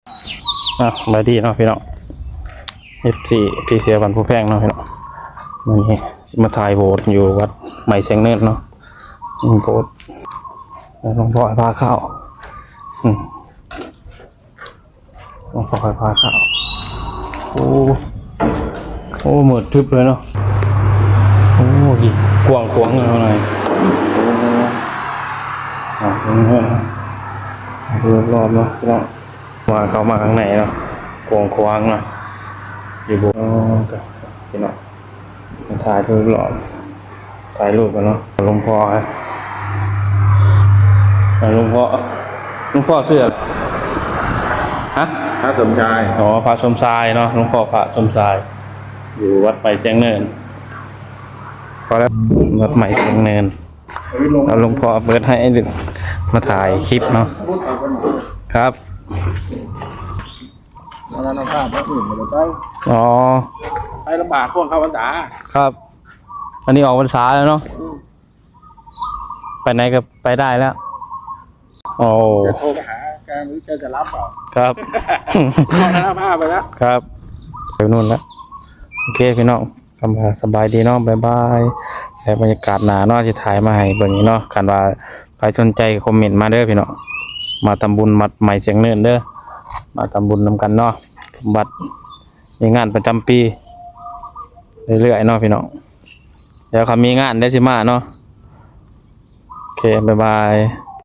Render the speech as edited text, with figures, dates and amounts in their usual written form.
บายดีเนาะพี่น้องF4พี่เสียวันผู้แพงเนาะพี่น้องมันนี่มาถ่ายโบสถ์อยู่วัดใหม่แสงเนินเนาะโบสถ์หลวงพ่อพาเข้าหลวงพ่อพาเข้าโอ้หมดทึบเลยเนาะโอ้ยกว้างขวางเลยหน่อยดูรอบเนาะพี่น้องมาเข้ามาข้างในเนาะกว้างขวางเนาะอยู่บนพี่น้องมาถ่ายรูปรอบถ่ายรูปกันเนาะหลวงพ่อฮะหลวงพ่อเสื้อฮะพระสมชายพระสมชายเนาะหลวงพ่อพระสมชายอยู่วัดไปแจ้งเนินพอแล้ววัดใหม่แจ้งเนินแล้วหลวงพ่อเปิดให้มาถ่ายคลิปเนาะครับมาแล้วภาพพระอื่นมาเลยไปไปลำบากพวกเขาพรรษาครับอันนี้ออกพรรษาแล้วเนาะไปไหนก็ไปได้แล้วจะโทรไปหาแกหรือแกจะรับเปล่าครับเอาหน้าผ้าไปแล้วครับไปนู่นแล้วโอเคพี่น้องกำลังสบายดีเนาะบ๊ายบายแต่บรรยากาศหนาเนาะที่ถ่ายมาให้เบิ่งนี้เนาะกันว่าใครสนใจคอมเมนต์มาเด้อพี่น้องมาทำบุญมัดใหม่เสียงเนินเด้อมาทำบุญนำกันเนาะบัตรมีงานประจำปีเรื่อยๆเนาะพี่น้องเดี๋ยวเขามีงานได้สิมาเนาะโอเคบ๊ายบาย